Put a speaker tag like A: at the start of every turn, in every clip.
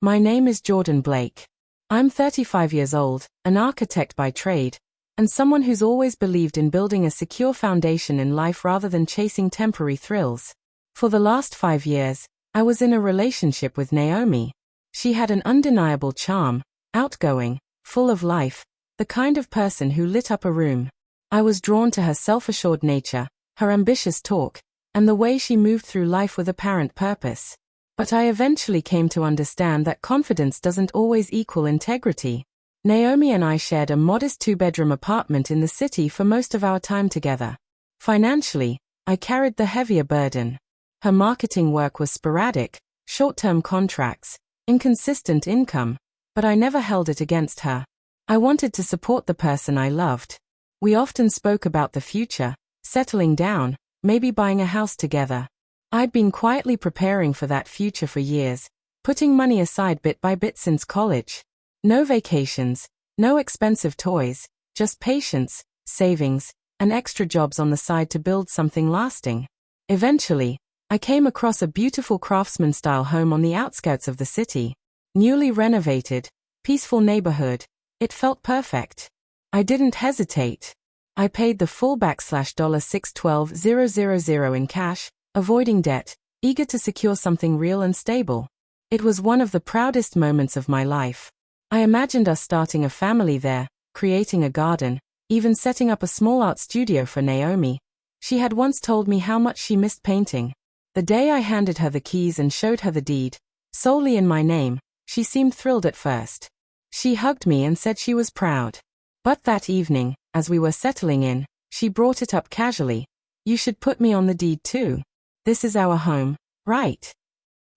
A: My name is Jordan Blake. I'm 35 years old, an architect by trade, and someone who's always believed in building a secure foundation in life rather than chasing temporary thrills. For the last 5 years, I was in a relationship with Naomi. She had an undeniable charm, outgoing, full of life, the kind of person who lit up a room. I was drawn to her self-assured nature, her ambitious talk, and the way she moved through life with apparent purpose. But I eventually came to understand that confidence doesn't always equal integrity. Naomi and I shared a modest 2-bedroom apartment in the city for most of our time together. Financially, I carried the heavier burden. Her marketing work was sporadic, short-term contracts, inconsistent income, but I never held it against her. I wanted to support the person I loved. We often spoke about the future, settling down, maybe buying a house together. I'd been quietly preparing for that future for years, putting money aside bit by bit since college. No vacations, no expensive toys, just patience, savings, and extra jobs on the side to build something lasting. Eventually, I came across a beautiful craftsman-style home on the outskirts of the city. Newly renovated, peaceful neighborhood. It felt perfect. I didn't hesitate. I paid the full $612,000 in cash, avoiding debt, eager to secure something real and stable. It was one of the proudest moments of my life. I imagined us starting a family there, creating a garden, even setting up a small art studio for Naomi. She had once told me how much she missed painting. The day I handed her the keys and showed her the deed, solely in my name, she seemed thrilled at first. She hugged me and said she was proud. But that evening, as we were settling in, she brought it up casually. You should put me on the deed too. This is our home, right?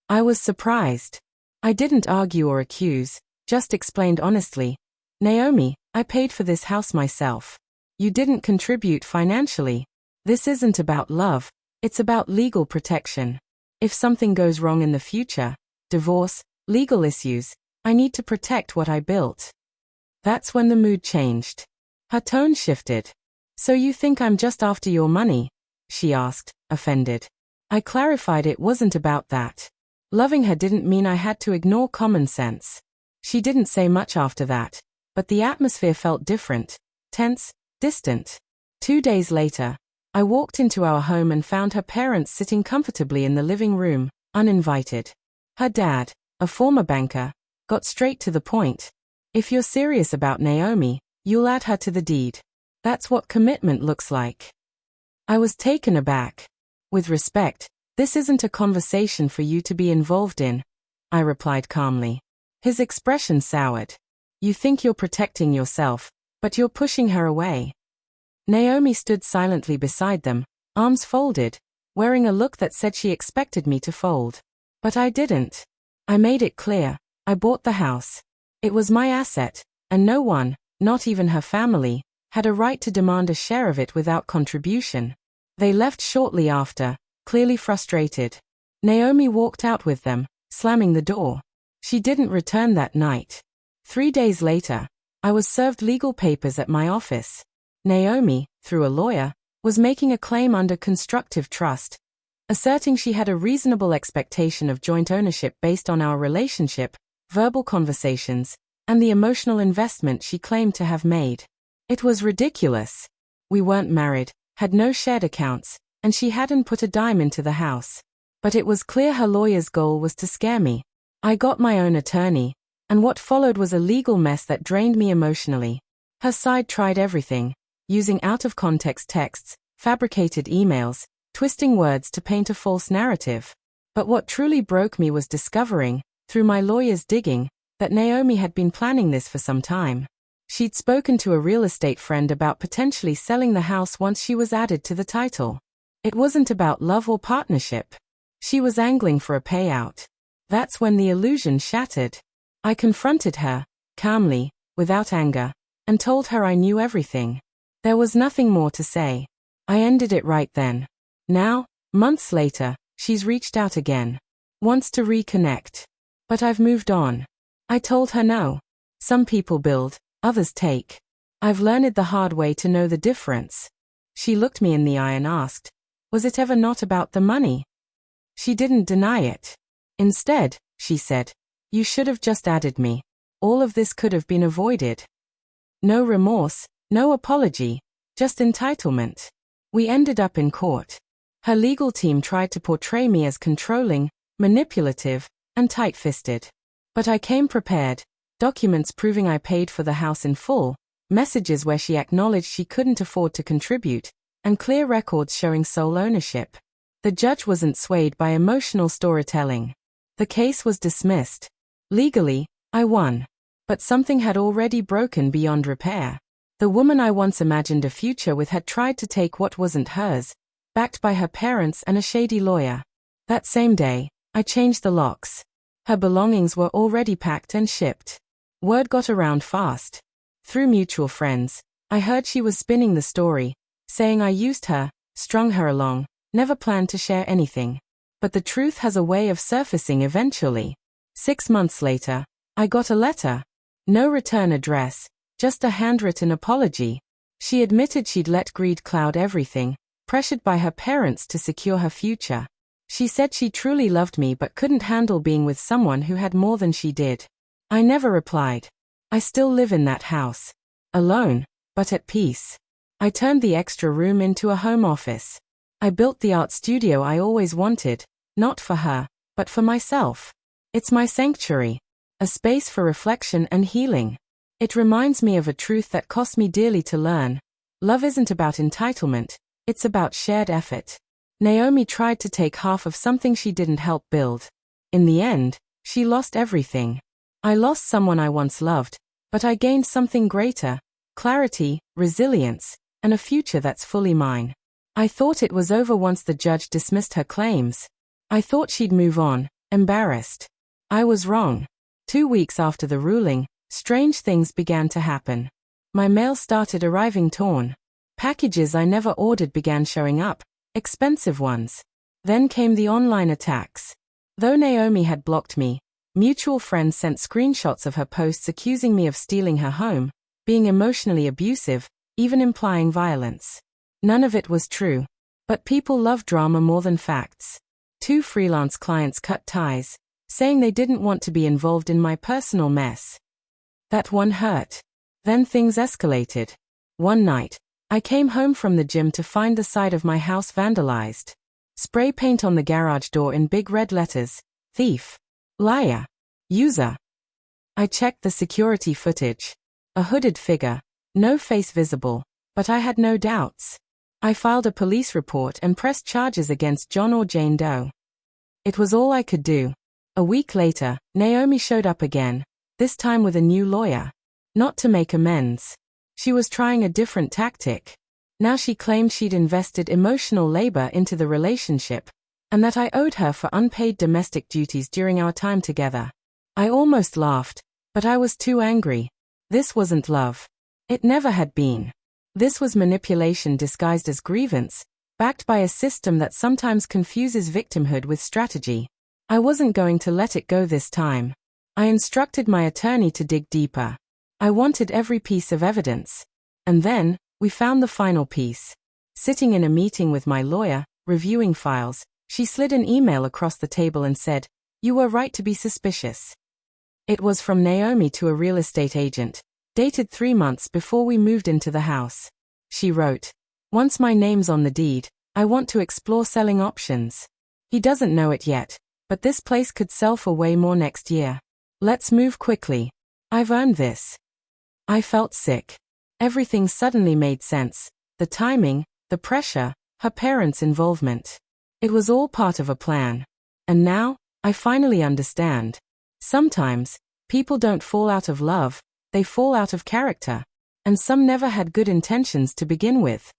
A: I was surprised. I didn't argue or accuse, just explained honestly. Naomi, I paid for this house myself. You didn't contribute financially. This isn't about love, it's about legal protection. If something goes wrong in the future, divorce, legal issues, I need to protect what I built. That's when the mood changed. Her tone shifted. So you think I'm just after your money? She asked, offended. I clarified it wasn't about that. Loving her didn't mean I had to ignore common sense. She didn't say much after that, but the atmosphere felt different, tense, distant. 2 days later, I walked into our home and found her parents sitting comfortably in the living room, uninvited. Her dad, a former banker, got straight to the point. If you're serious about Naomi, you'll add her to the deed. That's what commitment looks like. I was taken aback. With respect, this isn't a conversation for you to be involved in, I replied calmly. His expression soured. You think you're protecting yourself, but you're pushing her away. Naomi stood silently beside them, arms folded, wearing a look that said she expected me to fold. But I didn't. I made it clear, I bought the house. It was my asset, and no one, not even her family, had a right to demand a share of it without contribution. They left shortly after, clearly frustrated. Naomi walked out with them, slamming the door. She didn't return that night. 3 days later, I was served legal papers at my office. Naomi, through a lawyer, was making a claim under constructive trust, asserting she had a reasonable expectation of joint ownership based on our relationship, verbal conversations, and the emotional investment she claimed to have made. It was ridiculous. We weren't married, had no shared accounts, and she hadn't put a dime into the house. But it was clear her lawyer's goal was to scare me. I got my own attorney, and what followed was a legal mess that drained me emotionally. Her side tried everything, using out-of-context texts, fabricated emails, twisting words to paint a false narrative. But what truly broke me was discovering, through my lawyer's digging, that Naomi had been planning this for some time. She'd spoken to a real estate friend about potentially selling the house once she was added to the title. It wasn't about love or partnership. She was angling for a payout. That's when the illusion shattered. I confronted her, calmly, without anger, and told her I knew everything. There was nothing more to say. I ended it right then. Now, months later, she's reached out again. Wants to reconnect. But I've moved on. I told her no. Some people build, others take. I've learned the hard way to know the difference. She looked me in the eye and asked, was it ever not about the money? She didn't deny it. Instead, she said, You should have just added me. All of this could have been avoided. No remorse, no apology, just entitlement. We ended up in court. Her legal team tried to portray me as controlling, manipulative, and tight-fisted. But I came prepared, documents proving I paid for the house in full, messages where she acknowledged she couldn't afford to contribute, and clear records showing sole ownership. The judge wasn't swayed by emotional storytelling. The case was dismissed. Legally, I won. But something had already broken beyond repair. The woman I once imagined a future with had tried to take what wasn't hers, backed by her parents and a shady lawyer. That same day, I changed the locks. Her belongings were already packed and shipped. Word got around fast. Through mutual friends, I heard she was spinning the story, saying I used her, strung her along, never planned to share anything. But the truth has a way of surfacing eventually. 6 months later, I got a letter. No return address, just a handwritten apology. She admitted she'd let greed cloud everything, pressured by her parents to secure her future. She said she truly loved me but couldn't handle being with someone who had more than she did. I never replied. I still live in that house. Alone, but at peace. I turned the extra room into a home office. I built the art studio I always wanted, not for her, but for myself. It's my sanctuary. A space for reflection and healing. It reminds me of a truth that cost me dearly to learn. Love isn't about entitlement, it's about shared effort. Naomi tried to take half of something she didn't help build. In the end, she lost everything. I lost someone I once loved, but I gained something greater: clarity, resilience, and a future that's fully mine. I thought it was over once the judge dismissed her claims. I thought she'd move on, embarrassed. I was wrong. 2 weeks after the ruling, strange things began to happen. My mail started arriving torn. Packages I never ordered began showing up, expensive ones. Then came the online attacks. Though Naomi had blocked me, mutual friends sent screenshots of her posts accusing me of stealing her home, being emotionally abusive, even implying violence. None of it was true. But people love drama more than facts. 2 freelance clients cut ties, saying they didn't want to be involved in my personal mess. That one hurt. Then things escalated. One night, I came home from the gym to find the side of my house vandalized. Spray paint on the garage door in big red letters: thief, liar, user. I checked the security footage. A hooded figure, no face visible, but I had no doubts. I filed a police report and pressed charges against John or Jane Doe. It was all I could do. A week later, Naomi showed up again, this time with a new lawyer. Not to make amends. She was trying a different tactic. Now she claimed she'd invested emotional labor into the relationship, and that I owed her for unpaid domestic duties during our time together. I almost laughed, but I was too angry. This wasn't love. It never had been. This was manipulation disguised as grievance, backed by a system that sometimes confuses victimhood with strategy. I wasn't going to let it go this time. I instructed my attorney to dig deeper. I wanted every piece of evidence. And then, we found the final piece. Sitting in a meeting with my lawyer, reviewing files, she slid an email across the table and said, "You were right to be suspicious." It was from Naomi to a real estate agent, dated 3 months before we moved into the house. She wrote, "Once my name's on the deed, I want to explore selling options. He doesn't know it yet, but this place could sell for way more next year. Let's move quickly. I've earned this." I felt sick. Everything suddenly made sense. The timing, the pressure, her parents' involvement. It was all part of a plan. And now, I finally understand. Sometimes, people don't fall out of love, they fall out of character. And some never had good intentions to begin with.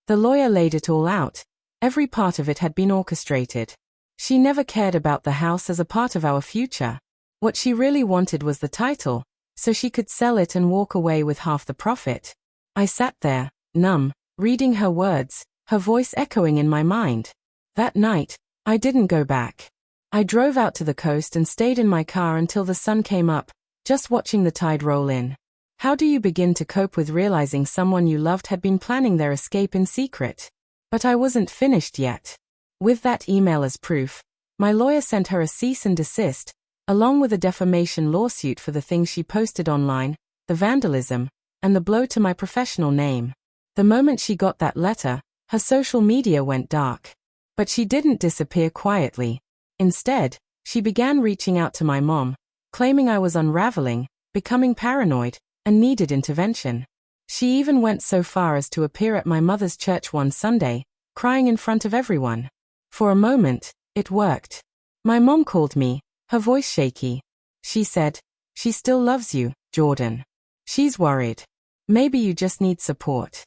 A: The lawyer laid it all out. Every part of it had been orchestrated. She never cared about the house as a part of our future. What she really wanted was the title, so she could sell it and walk away with half the profit. I sat there, numb, reading her words, her voice echoing in my mind. That night, I didn't go back. I drove out to the coast and stayed in my car until the sun came up, just watching the tide roll in. How do you begin to cope with realizing someone you loved had been planning their escape in secret? But I wasn't finished yet. With that email as proof, my lawyer sent her a cease and desist, along with a defamation lawsuit for the things she posted online, the vandalism, and the blow to my professional name. The moment she got that letter, her social media went dark. But she didn't disappear quietly. Instead, she began reaching out to my mom, claiming I was unraveling, becoming paranoid, and needed intervention. She even went so far as to appear at my mother's church one Sunday, crying in front of everyone. For a moment, it worked. My mom called me, her voice shaky. She said, "She still loves you, Jordan. She's worried. Maybe you just need support."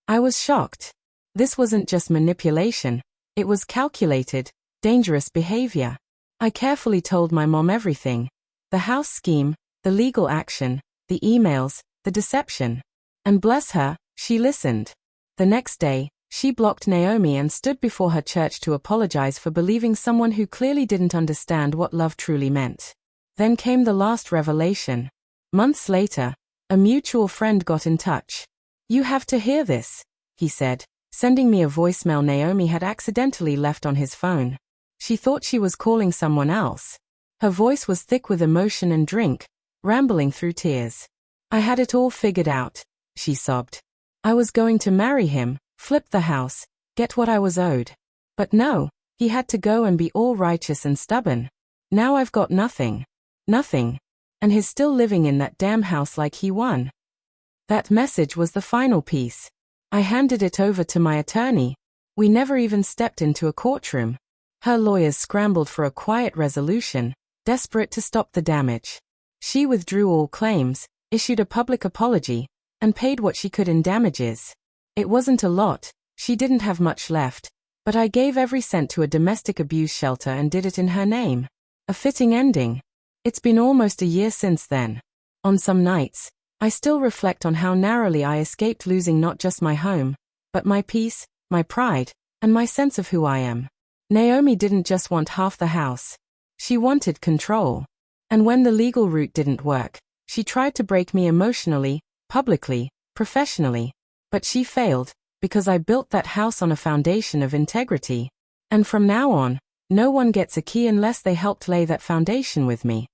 A: I was shocked. This wasn't just manipulation, it was calculated, dangerous behavior. I carefully told my mom everything. The house scheme, the legal action, the emails, the deception. And bless her, she listened. The next day, she blocked Naomi and stood before her church to apologize for believing someone who clearly didn't understand what love truly meant. Then came the last revelation. Months later, a mutual friend got in touch. "You have to hear this," he said, sending me a voicemail Naomi had accidentally left on his phone. She thought she was calling someone else. Her voice was thick with emotion and drink, rambling through tears. "I had it all figured out," she sobbed. "I was going to marry him, flip the house, get what I was owed. But no, he had to go and be all righteous and stubborn. Now I've got nothing. Nothing. And he's still living in that damn house like he won." That message was the final piece. I handed it over to my attorney. We never even stepped into a courtroom. Her lawyers scrambled for a quiet resolution, desperate to stop the damage. She withdrew all claims, issued a public apology, and paid what she could in damages. It wasn't a lot, she didn't have much left, but I gave every cent to a domestic abuse shelter and did it in her name. A fitting ending. It's been almost a year since then. On some nights, I still reflect on how narrowly I escaped losing not just my home, but my peace, my pride, and my sense of who I am. Naomi didn't just want half the house. She wanted control. And when the legal route didn't work, she tried to break me emotionally, publicly, professionally. But she failed, because I built that house on a foundation of integrity. And from now on, no one gets a key unless they helped lay that foundation with me.